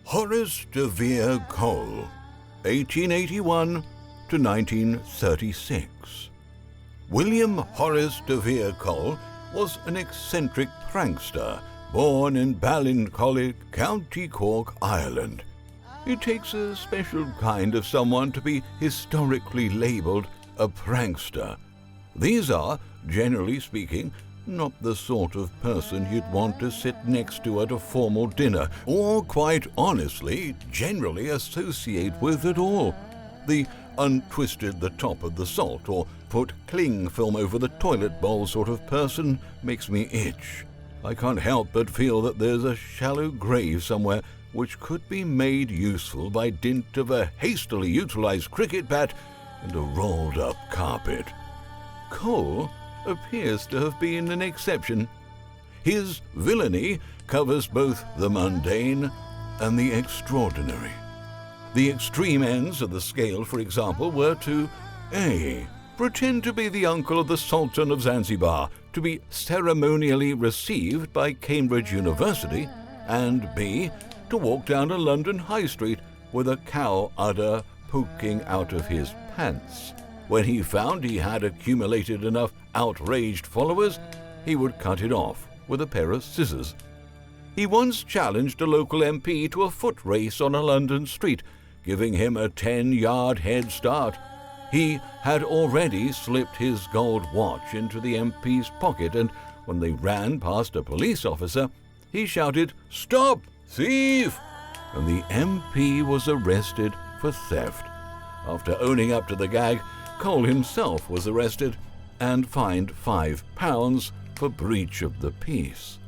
Horace deVere Cole, 1881 to 1936. William Horace deVere Cole was an eccentric prankster born in Ballincollig, County Cork, Ireland. It takes a special kind of someone to be historically labelled a prankster. These are, generally speaking, not the sort of person you'd want to sit next to at a formal dinner, or quite honestly, generally associate with at all. The untwisted the top of the salt or put cling film over the toilet bowl sort of person makes me itch. I can't help but feel that there's a shallow grave somewhere which could be made useful by dint of a hastily utilized cricket bat and a rolled-up carpet. Cole appears to have been an exception. His villainy covers both the mundane and the extraordinary. The extreme ends of the scale, for example, were to A. pretend to be the uncle of the Sultan of Zanzibar, to be ceremonially received by Cambridge University, and B. to walk down a London high street with a cow udder poking out of his pants. When he found he had accumulated enough outraged followers, he would cut it off with a pair of scissors. He once challenged a local MP to a foot race on a London street, giving him a 10-yard head start. He had already slipped his gold watch into the MP's pocket, and when they ran past a police officer, he shouted, "Stop, thief!" and the MP was arrested for theft. After owning up to the gag, Cole himself was arrested and fined £5 for breach of the peace.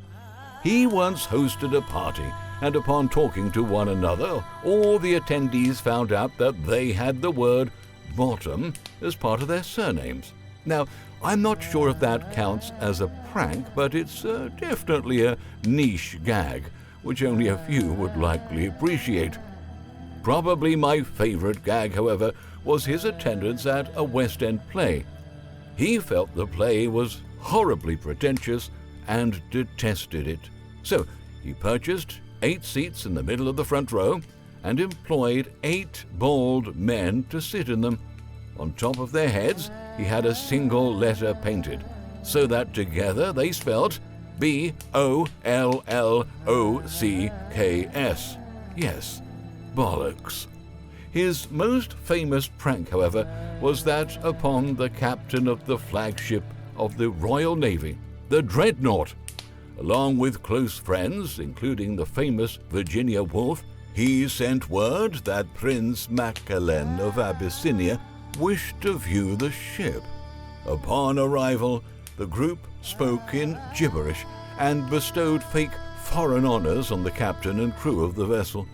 He once hosted a party, and upon talking to one another, all the attendees found out that they had the word bottom as part of their surnames. Now, I'm not sure if that counts as a prank, but it's definitely a niche gag, which only a few would likely appreciate. Probably my favorite gag, however, was his attendance at a West End play. He felt the play was horribly pretentious and detested it. So he purchased 8 seats in the middle of the front row and employed 8 bald men to sit in them. On top of their heads, he had a single letter painted, so that together they spelt BOLLOCKS. Yes, bollocks. His most famous prank, however, was that upon the captain of the flagship of the Royal Navy, the Dreadnought. Along with close friends, including the famous Virginia Woolf, he sent word that Prince Macallan of Abyssinia wished to view the ship. Upon arrival, the group spoke in gibberish and bestowed fake foreign honors on the captain and crew of the vessel.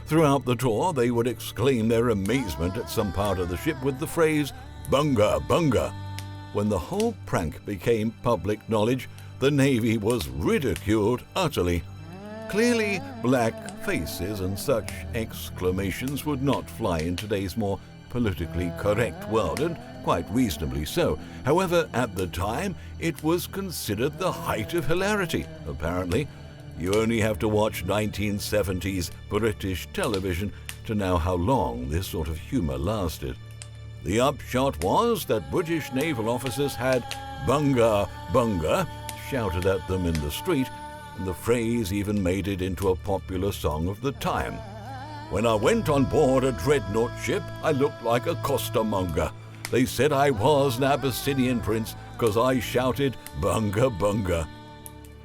Throughout the tour, they would exclaim their amazement at some part of the ship with the phrase, "Bunga, bunga." When the whole prank became public knowledge, the Navy was ridiculed utterly. Clearly, black faces and such exclamations would not fly in today's more politically correct world, and quite reasonably so. However, at the time, it was considered the height of hilarity, apparently. You only have to watch 1970s British television to know how long this sort of humor lasted. The upshot was that British naval officers had "Bunga, bunga" shouted at them in the street, and the phrase even made it into a popular song of the time. "When I went on board a dreadnought ship, I looked like a costermonger. They said I was an Abyssinian prince because I shouted bunga, bunga."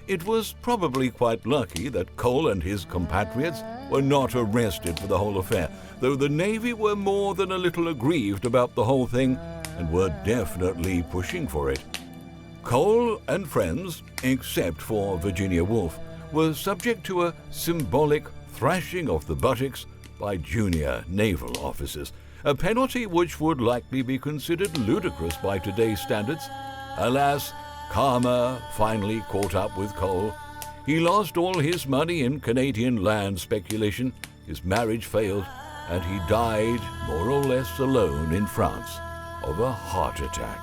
It was probably quite lucky that Cole and his compatriots were not arrested for the whole affair, though the Navy were more than a little aggrieved about the whole thing and were definitely pushing for it. Cole and friends, except for Virginia Woolf, were subject to a symbolic thrashing of the buttocks by junior naval officers, a penalty which would likely be considered ludicrous by today's standards. Alas, karma finally caught up with Cole. He lost all his money in Canadian land speculation, his marriage failed, and he died more or less alone in France of a heart attack.